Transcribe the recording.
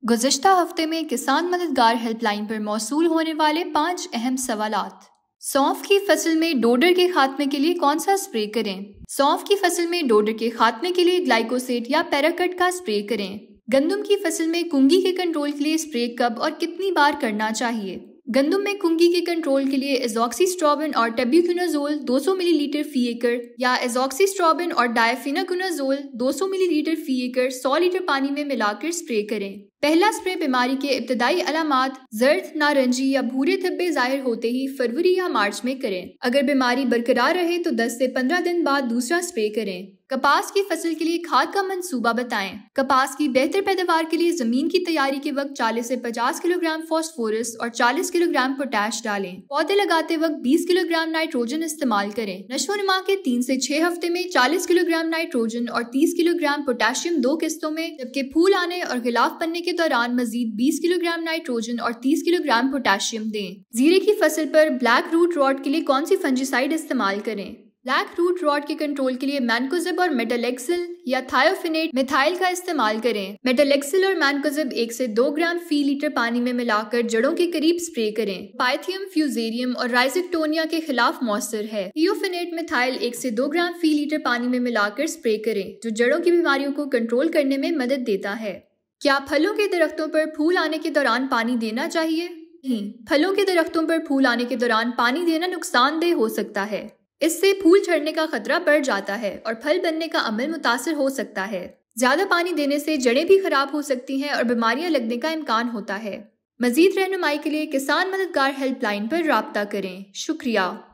गुज़िश्ता हफ्ते में किसान मददगार हेल्पलाइन पर मौसूल होने वाले 5 अहम सवालात। सौंफ की फसल में डोडर के खात्मे के लिए कौन सा स्प्रे करें? सौंफ की फसल में डोडर के खात्मे के लिए ग्लाइकोसेट या पैराकट का स्प्रे करें। गंदम की फसल में कुंगी के कंट्रोल के लिए स्प्रे कब और कितनी बार करना चाहिए? गंदम में कुंगी के कंट्रोल के लिए एजॉक्सीस्ट्रोबिन और टेब्यूकोनाजोल 200 मिलीलीटर फी एकड़ या एजॉक्सीस्ट्रोबिन और डायफेनाकोनाजोल 200 मिलीलीटर फी एकड़ 100 लीटर पानी में मिलाकर स्प्रे करें। पहला स्प्रे बीमारी के इब्तदाई अलामात जर्द, नारंगी या भूरे धब्बे जाहिर होते ही फरवरी या मार्च में करें। अगर बीमारी बरकरार रहे तो 10 से 15 दिन बाद दूसरा स्प्रे करें। कपास की फसल के लिए खाद का मंसूबा बताएं। कपास की बेहतर पैदावार के लिए जमीन की तैयारी के वक्त 40 से 50 किलोग्राम फास्फोरस और 40 किलोग्राम पोटैश डालें। पौधे लगाते वक्त 20 किलोग्राम नाइट्रोजन इस्तेमाल करें। नशोनुमा के 3 से 6 हफ्ते में 40 किलोग्राम नाइट्रोजन और 30 किलोग्राम पोटेशियम 2 किस्तों में, जबकि फूल आने और गिलाफ बनने के दौरान मजीद 20 किलोग्राम नाइट्रोजन और 30 किलोग्राम पोटेशियम दें। जीरे की फसल पर ब्लैक रूट रॉट के लिए कौन सी फंजीसाइड इस्तेमाल करें? ब्लैक रूट रॉट के कंट्रोल के लिए मैनकोजिब और मेटालेक्सिल या थायोफिनेट मिथाइल का इस्तेमाल करें। मेटालेक्सिल और मैनकोजिब 1 से 2 ग्राम फी लीटर पानी में मिलाकर जड़ों के करीब स्प्रे करें। पाइथियम, फ्यूजेरियम और राइजिक्टोनिया के खिलाफ मौसर है। थियोफिनेट मिथाइल 1 से 2 ग्राम फी लीटर पानी में मिलाकर स्प्रे करें, जो जड़ों की बीमारियों को कंट्रोल करने में मदद देता है। क्या फलों के दरख्तों पर फूल आने के दौरान पानी देना चाहिए? नहीं, फलों के दरख्तों पर फूल आने के दौरान पानी देना नुकसानदेह हो सकता है। इससे फूल झड़ने का खतरा बढ़ जाता है और फल बनने का अमल मुतासिर हो सकता है। ज्यादा पानी देने से जड़ें भी खराब हो सकती हैं और बीमारियां लगने का इम्कान होता है। मजीद रहनुमाई के लिए किसान मददगार हेल्पलाइन पर राब्ता करें। शुक्रिया।